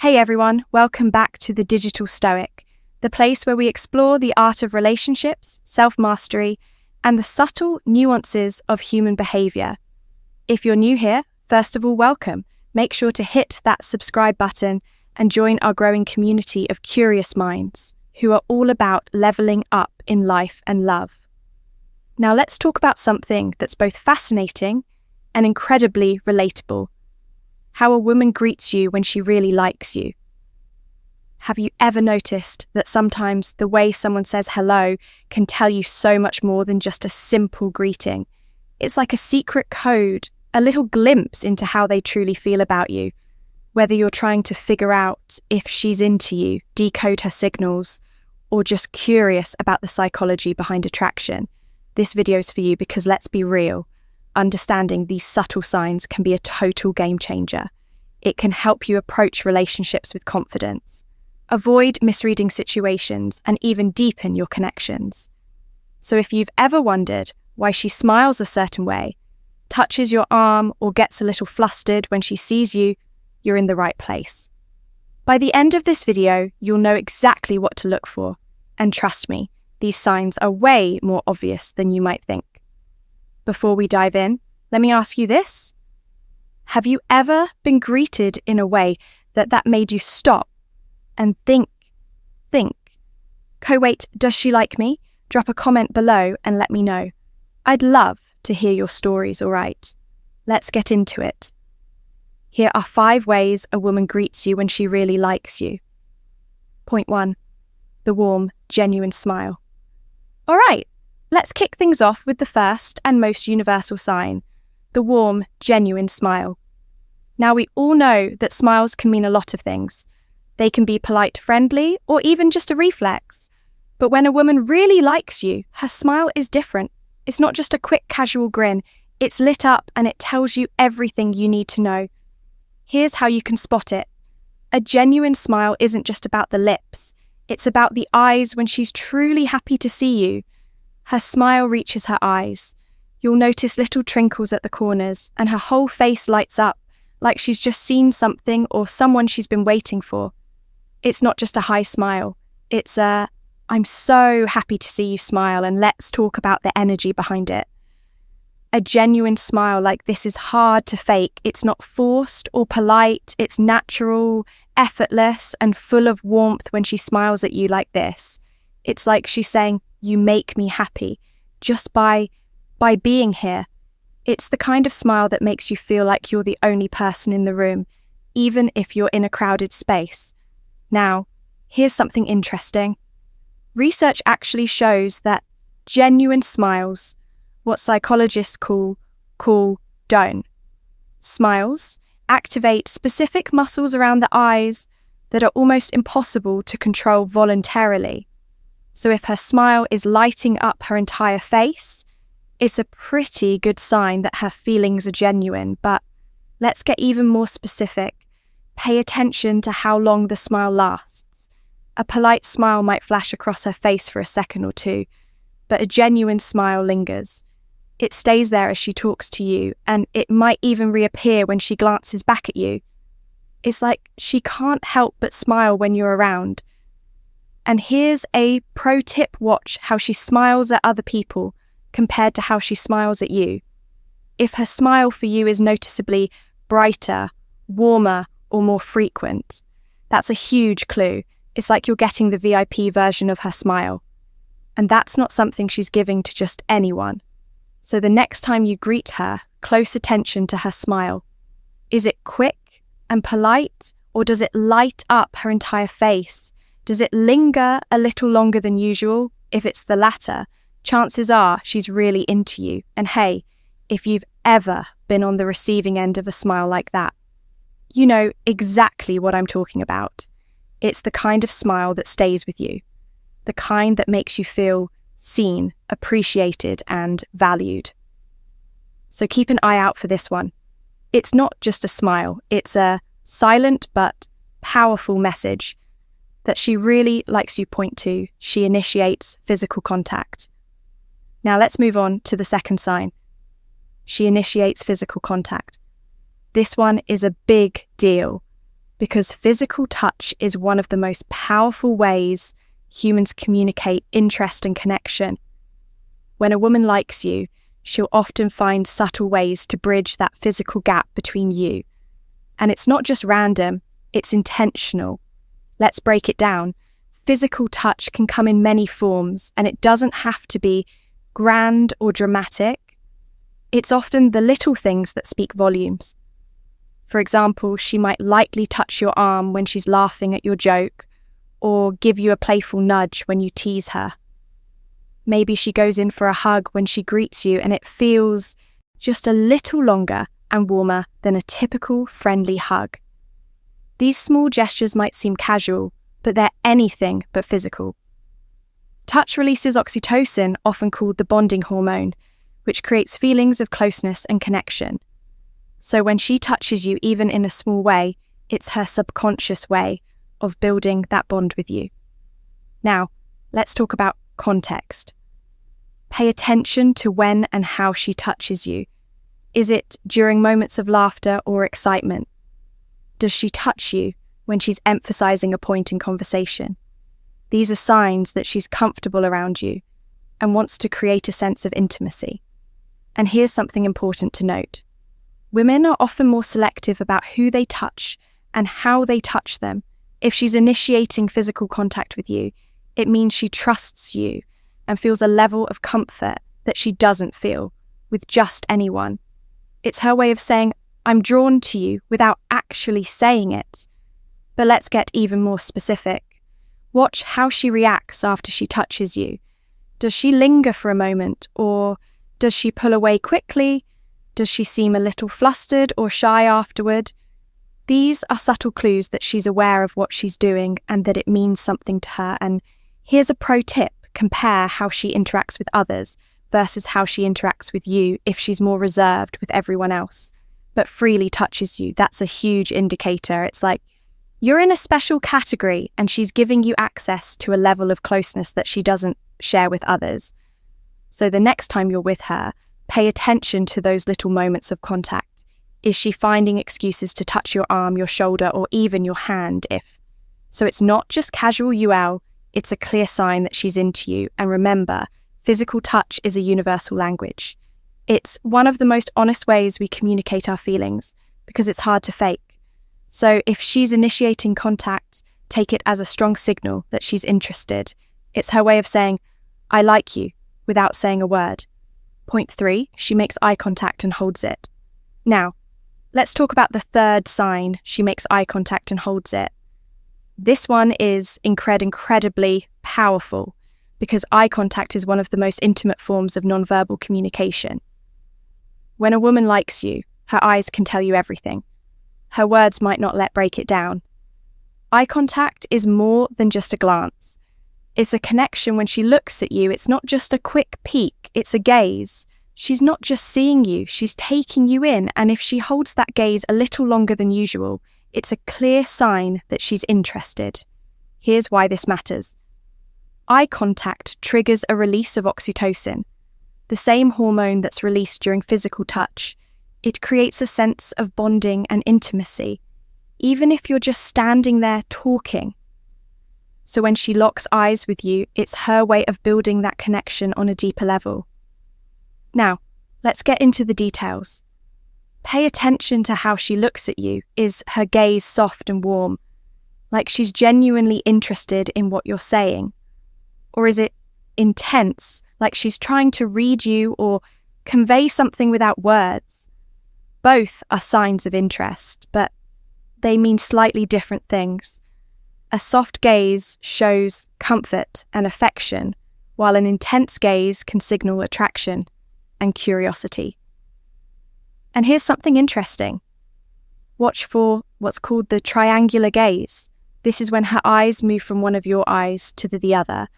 Hey everyone, welcome back to the Digital Stoic, the place where we explore the art of relationships, self-mastery, and the subtle nuances of human behavior. If you're new here, first of all, welcome. Make sure to hit that subscribe button and join our growing community of curious minds who are all about leveling up in life and love. Now let's talk about something that's both fascinating and incredibly relatable. How a woman greets you when she really likes you. Have you ever noticed that sometimes the way someone says hello can tell you so much more than just a simple greeting? It's like a secret code, a little glimpse into how they truly feel about you. Whether you're trying to figure out if she's into you, decode her signals, or just curious about the psychology behind attraction, this video's for you because let's be real. Understanding these subtle signs can be a total game changer. It can help you approach relationships with confidence, avoid misreading situations, and even deepen your connections. So if you've ever wondered why she smiles a certain way, touches your arm, or gets a little flustered when she sees you, you're in the right place. By the end of this video, you'll know exactly what to look for. And trust me, these signs are way more obvious than you might think. Before we dive in, let me ask you this. Have you ever been greeted in a way that made you stop and think? Co-wait, does she like me? Drop a comment below and let me know. I'd love to hear your stories, all right? Let's get into it. Here are 5 ways a woman greets you when she really likes you. Point 1. The warm, genuine smile. All right. Let's kick things off with the first and most universal sign, the warm, genuine smile. Now, we all know that smiles can mean a lot of things. They can be polite, friendly, or even just a reflex. But when a woman really likes you, her smile is different. It's not just a quick, casual grin. It's lit up and it tells you everything you need to know. Here's how you can spot it. A genuine smile isn't just about the lips. It's about the eyes when she's truly happy to see you. Her smile reaches her eyes. You'll notice little trinkles at the corners, and her whole face lights up, like she's just seen something or someone she's been waiting for. It's not just a high smile. It's a, I'm so happy to see you smile, and let's talk about the energy behind it. A genuine smile like this is hard to fake. It's not forced or polite. It's natural, effortless, and full of warmth when she smiles at you like this. It's like she's saying, you make me happy just by being here. It's the kind of smile that makes you feel like you're the only person in the room, even if you're in a crowded space. Now, here's something interesting. Research actually shows that genuine smiles, what psychologists call don't. Smiles activate specific muscles around the eyes that are almost impossible to control voluntarily. So if her smile is lighting up her entire face, it's a pretty good sign that her feelings are genuine. But let's get even more specific. Pay attention to how long the smile lasts. A polite smile might flash across her face for a second or two, but a genuine smile lingers. It stays there as she talks to you, and it might even reappear when she glances back at you. It's like she can't help but smile when you're around. And here's a pro tip: watch how she smiles at other people compared to how she smiles at you. If her smile for you is noticeably brighter, warmer, or more frequent, that's a huge clue. It's like you're getting the VIP version of her smile. And that's not something she's giving to just anyone. So the next time you greet her, close attention to her smile. Is it quick and polite, or does it light up her entire face? Does it linger a little longer than usual? If it's the latter, chances are she's really into you. And hey, if you've ever been on the receiving end of a smile like that, you know exactly what I'm talking about. It's the kind of smile that stays with you, the kind that makes you feel seen, appreciated, and valued. So keep an eye out for this one. It's not just a smile, it's a silent but powerful message that she really likes you. Point 2, she initiates physical contact. Now let's move on to the second sign. She initiates physical contact. This one is a big deal. because physical touch is one of the most powerful ways humans communicate interest and connection. When a woman likes you, she'll often find subtle ways to bridge that physical gap between you. And it's not just random, it's intentional. Let's break it down. Physical touch can come in many forms, and it doesn't have to be grand or dramatic. It's often the little things that speak volumes. For example, she might lightly touch your arm when she's laughing at your joke, or give you a playful nudge when you tease her. Maybe she goes in for a hug when she greets you, and it feels just a little longer and warmer than a typical friendly hug. These small gestures might seem casual, but they're anything but physical. Touch releases oxytocin, often called the bonding hormone, which creates feelings of closeness and connection. So when she touches you, even in a small way, it's her subconscious way of building that bond with you. Now, let's talk about context. Pay attention to when and how she touches you. Is it during moments of laughter or excitement? Does she touch you when she's emphasizing a point in conversation? These are signs that she's comfortable around you and wants to create a sense of intimacy. And here's something important to note. Women are often more selective about who they touch and how they touch them. If she's initiating physical contact with you, it means she trusts you and feels a level of comfort that she doesn't feel with just anyone. It's her way of saying, I'm drawn to you without actually saying it. But let's get even more specific. Watch how she reacts after she touches you. Does she linger for a moment, or does she pull away quickly? Does she seem a little flustered or shy afterward? These are subtle clues that she's aware of what she's doing and that it means something to her. And here's a pro tip. Compare how she interacts with others versus how she interacts with you if she's more reserved with everyone else, but freely touches you. That's a huge indicator. It's like you're in a special category and she's giving you access to a level of closeness that she doesn't share with others. So the next time you're with her, pay attention to those little moments of contact. Is she finding excuses to touch your arm, your shoulder, or even your hand So it's not just casual UL, it's a clear sign that she's into you. And remember, physical touch is a universal language. It's one of the most honest ways we communicate our feelings because it's hard to fake. So if she's initiating contact, take it as a strong signal that she's interested. It's her way of saying, I like you, without saying a word. Point 3, she makes eye contact and holds it. Now, let's talk about the third sign she makes eye contact and holds it. This one is incredibly powerful because eye contact is one of the most intimate forms of nonverbal communication. When a woman likes you, her eyes can tell you everything. Her words might not break it down. Eye contact is more than just a glance. It's a connection. When she looks at you, it's not just a quick peek, it's a gaze. She's not just seeing you, she's taking you in, and if she holds that gaze a little longer than usual, it's a clear sign that she's interested. Here's why this matters. Eye contact triggers a release of oxytocin, the same hormone that's released during physical touch. It creates a sense of bonding and intimacy, even if you're just standing there talking. So when she locks eyes with you, it's her way of building that connection on a deeper level. Now, let's get into the details. Pay attention to how she looks at you. Is her gaze soft and warm, like she's genuinely interested in what you're saying? Or is it intense, like she's trying to read you or convey something without words? Both are signs of interest, but they mean slightly different things. A soft gaze shows comfort and affection, while an intense gaze can signal attraction and curiosity. And here's something interesting. Watch for what's called the triangular gaze. This is when her eyes move from one of your eyes to the other,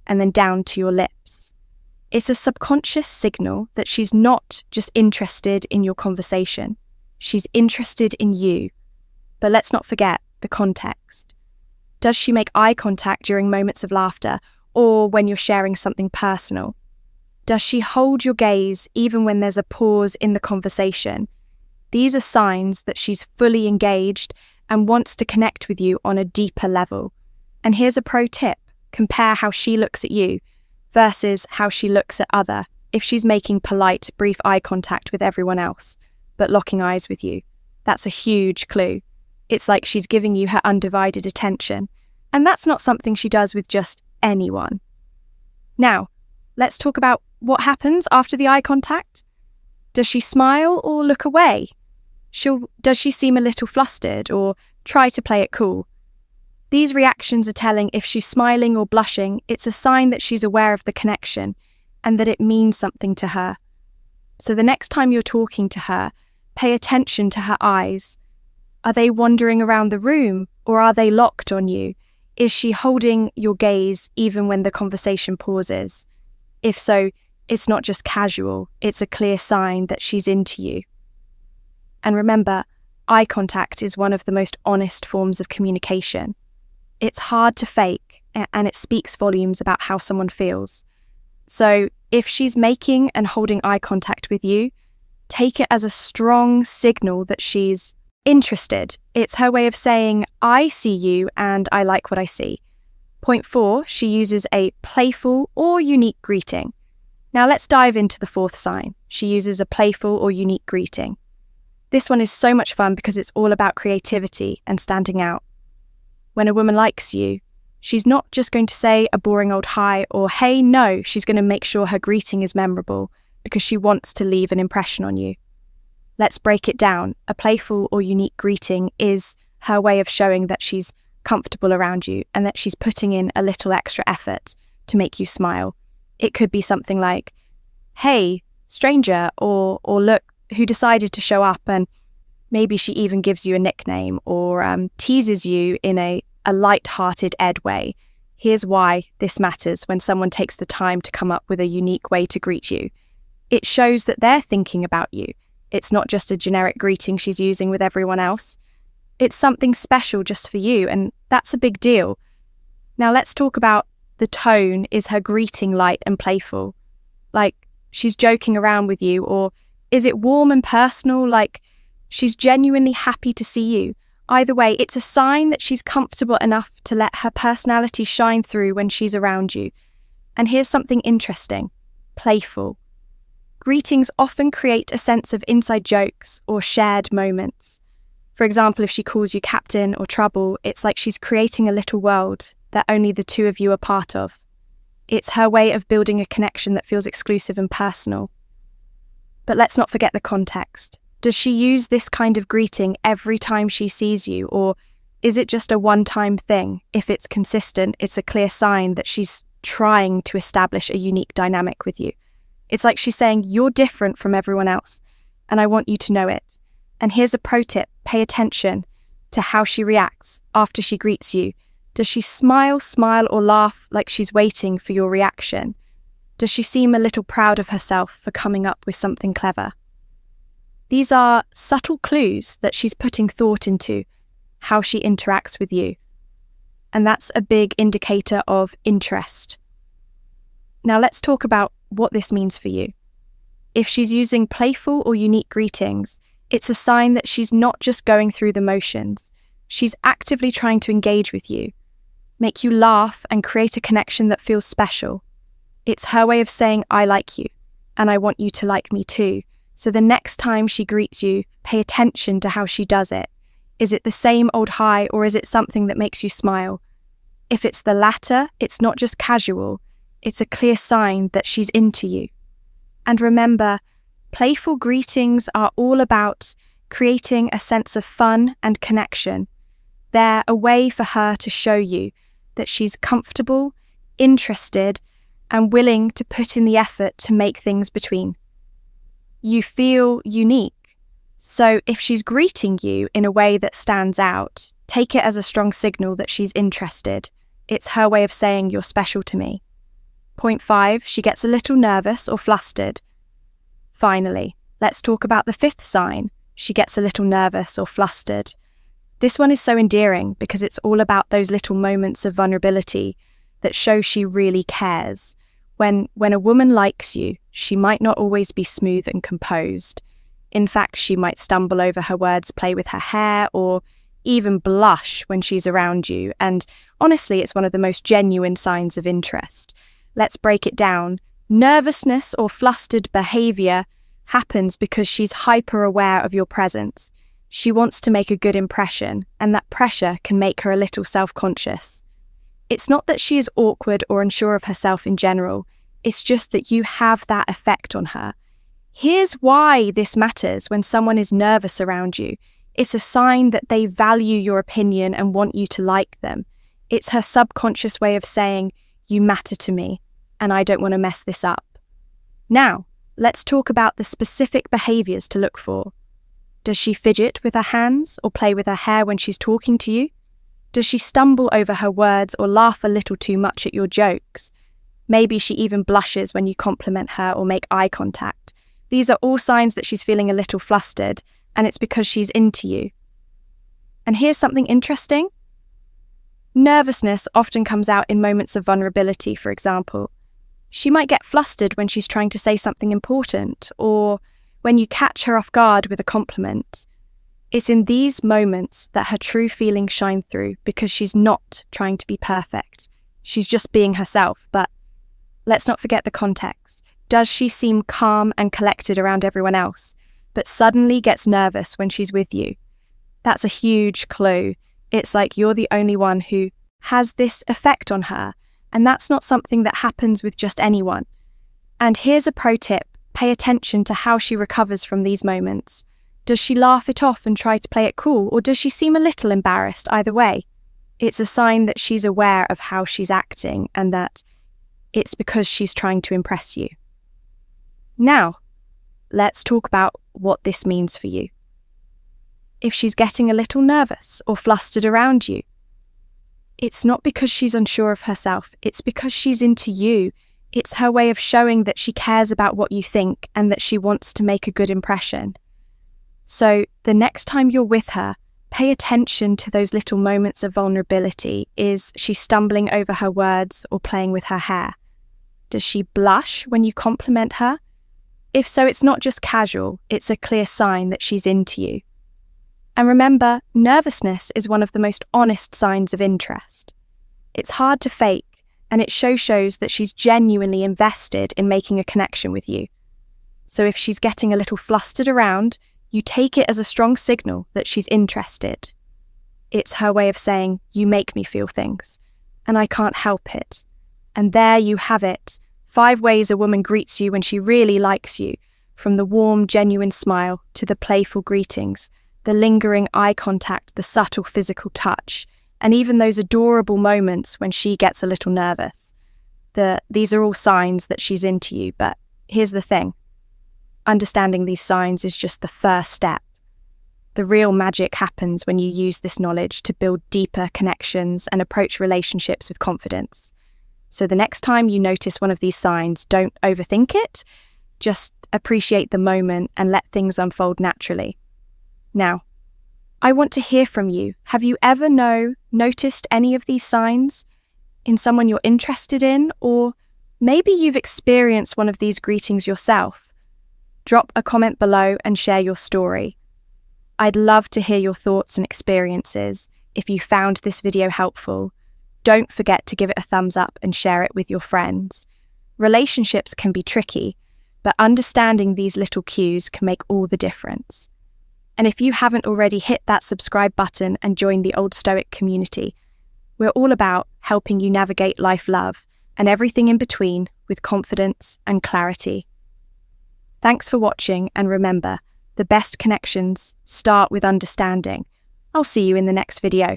and then down to your lips. It's a subconscious signal that she's not just interested in your conversation, she's interested in you. But let's not forget the context. Does she make eye contact during moments of laughter or when you're sharing something personal? Does she hold your gaze even when there's a pause in the conversation? These are signs that she's fully engaged and wants to connect with you on a deeper level. And here's a pro tip. Compare how she looks at you versus how she looks at other. If she's making polite, brief eye contact with everyone else, but locking eyes with you, that's a huge clue. It's like she's giving you her undivided attention. And that's not something she does with just anyone. Now, let's talk about what happens after the eye contact. Does she smile or look away? Does she seem a little flustered or try to play it cool? These reactions are telling if she's smiling or blushing, it's a sign that she's aware of the connection and that it means something to her. So the next time you're talking to her, pay attention to her eyes. Are they wandering around the room or are they locked on you? Is she holding your gaze even when the conversation pauses? If so, it's not just casual, it's a clear sign that she's into you. And remember, eye contact is one of the most honest forms of communication. It's hard to fake, and it speaks volumes about how someone feels. So if she's making and holding eye contact with you, take it as a strong signal that she's interested. It's her way of saying, I see you and I like what I see. Point 4, she uses a playful or unique greeting. Now let's dive into the 4th sign. She uses a playful or unique greeting. This one is so much fun because it's all about creativity and standing out. When a woman likes you, she's not just going to say a boring old hi or hey, no, she's going to make sure her greeting is memorable because she wants to leave an impression on you. Let's break it down. A playful or unique greeting is her way of showing that she's comfortable around you and that she's putting in a little extra effort to make you smile. It could be something like, hey, stranger, or look who decided to show up, and maybe she even gives you a nickname or teases you in a light-hearted Ed way. Here's why this matters when someone takes the time to come up with a unique way to greet you. It shows that they're thinking about you. It's not just a generic greeting she's using with everyone else. It's something special just for you, and that's a big deal. Now let's talk about the tone. Is her greeting light and playful? Like she's joking around with you, or is it warm and personal, like she's genuinely happy to see you? Either way, it's a sign that she's comfortable enough to let her personality shine through when she's around you. And here's something interesting. Playful. Greetings often create a sense of inside jokes or shared moments. For example, if she calls you captain or trouble, it's like she's creating a little world that only the two of you are part of. It's her way of building a connection that feels exclusive and personal. But let's not forget the context. Does she use this kind of greeting every time she sees you, or is it just a one-time thing? If it's consistent, it's a clear sign that she's trying to establish a unique dynamic with you. It's like she's saying, you're different from everyone else, and I want you to know it. And here's a pro tip. Pay attention to how she reacts after she greets you. Does she smile, or laugh like she's waiting for your reaction? Does she seem a little proud of herself for coming up with something clever? These are subtle clues that she's putting thought into how she interacts with you. And that's a big indicator of interest. Now let's talk about what this means for you. If she's using playful or unique greetings, it's a sign that she's not just going through the motions. She's actively trying to engage with you, make you laugh and create a connection that feels special. It's her way of saying, I like you, and I want you to like me too. So the next time she greets you, pay attention to how she does it. Is it the same old hi, or is it something that makes you smile? If it's the latter, it's not just casual. It's a clear sign that she's into you. And remember, playful greetings are all about creating a sense of fun and connection. They're a way for her to show you that she's comfortable, interested, and willing to put in the effort to make things between. You feel unique. So if she's greeting you in a way that stands out, take it as a strong signal that she's interested. It's her way of saying you're special to me. Point 5, she gets a little nervous or flustered. Finally, let's talk about the 5th sign. She gets a little nervous or flustered. This one is so endearing because it's all about those little moments of vulnerability that show she really cares. When a woman likes you, she might not always be smooth and composed. In fact, she might stumble over her words, play with her hair, or even blush when she's around you. And honestly, it's one of the most genuine signs of interest. Let's break it down. Nervousness or flustered behavior happens because she's hyper-aware of your presence. She wants to make a good impression, and that pressure can make her a little self-conscious. It's not that she is awkward or unsure of herself in general, it's just that you have that effect on her. Here's why this matters when someone is nervous around you. It's a sign that they value your opinion and want you to like them. It's her subconscious way of saying, you matter to me, and I don't want to mess this up. Now, let's talk about the specific behaviors to look for. Does she fidget with her hands or play with her hair when she's talking to you? Does she stumble over her words or laugh a little too much at your jokes? Maybe she even blushes when you compliment her or make eye contact. These are all signs that she's feeling a little flustered, and it's because she's into you. And here's something interesting. Nervousness often comes out in moments of vulnerability, for example. She might get flustered when she's trying to say something important, or when you catch her off guard with a compliment. It's in these moments that her true feelings shine through, because she's not trying to be perfect. She's just being herself. But let's not forget the context. Does she seem calm and collected around everyone else, but suddenly gets nervous when she's with you? That's a huge clue. It's like you're the only one who has this effect on her, and that's not something that happens with just anyone. And here's a pro tip. Pay attention to how she recovers from these moments. Does she laugh it off and try to play it cool, or does she seem a little embarrassed either way? It's a sign that she's aware of how she's acting and that it's because she's trying to impress you. Now, let's talk about what this means for you. If she's getting a little nervous or flustered around you, it's not because she's unsure of herself, it's because she's into you. It's her way of showing that she cares about what you think and that she wants to make a good impression. So the next time you're with her, pay attention to those little moments of vulnerability. Is she stumbling over her words or playing with her hair? Does she blush when you compliment her? If so, it's not just casual, it's a clear sign that she's into you. And remember, nervousness is one of the most honest signs of interest. It's hard to fake, and it shows that she's genuinely invested in making a connection with you. So if she's getting a little flustered around, you take it as a strong signal that she's interested. It's her way of saying, you make me feel things, and I can't help it. And there you have it. 5 ways a woman greets you when she really likes you, from the warm, genuine smile to the playful greetings, the lingering eye contact, the subtle physical touch, and even those adorable moments when she gets a little nervous. These are all signs that she's into you, but here's the thing. Understanding these signs is just the first step. The real magic happens when you use this knowledge to build deeper connections and approach relationships with confidence. So the next time you notice one of these signs, don't overthink it. Just appreciate the moment and let things unfold naturally. Now, I want to hear from you. Have you ever noticed any of these signs in someone you're interested in? Or maybe you've experienced one of these greetings yourself. Drop a comment below and share your story. I'd love to hear your thoughts and experiences. If you found this video helpful, don't forget to give it a thumbs up and share it with your friends. Relationships can be tricky, but understanding these little cues can make all the difference. And if you haven't already, hit that subscribe button and join the Old Stoic community. We're all about helping you navigate life, love, and everything in between with confidence and clarity. Thanks for watching, and remember, the best connections start with understanding. I'll see you in the next video.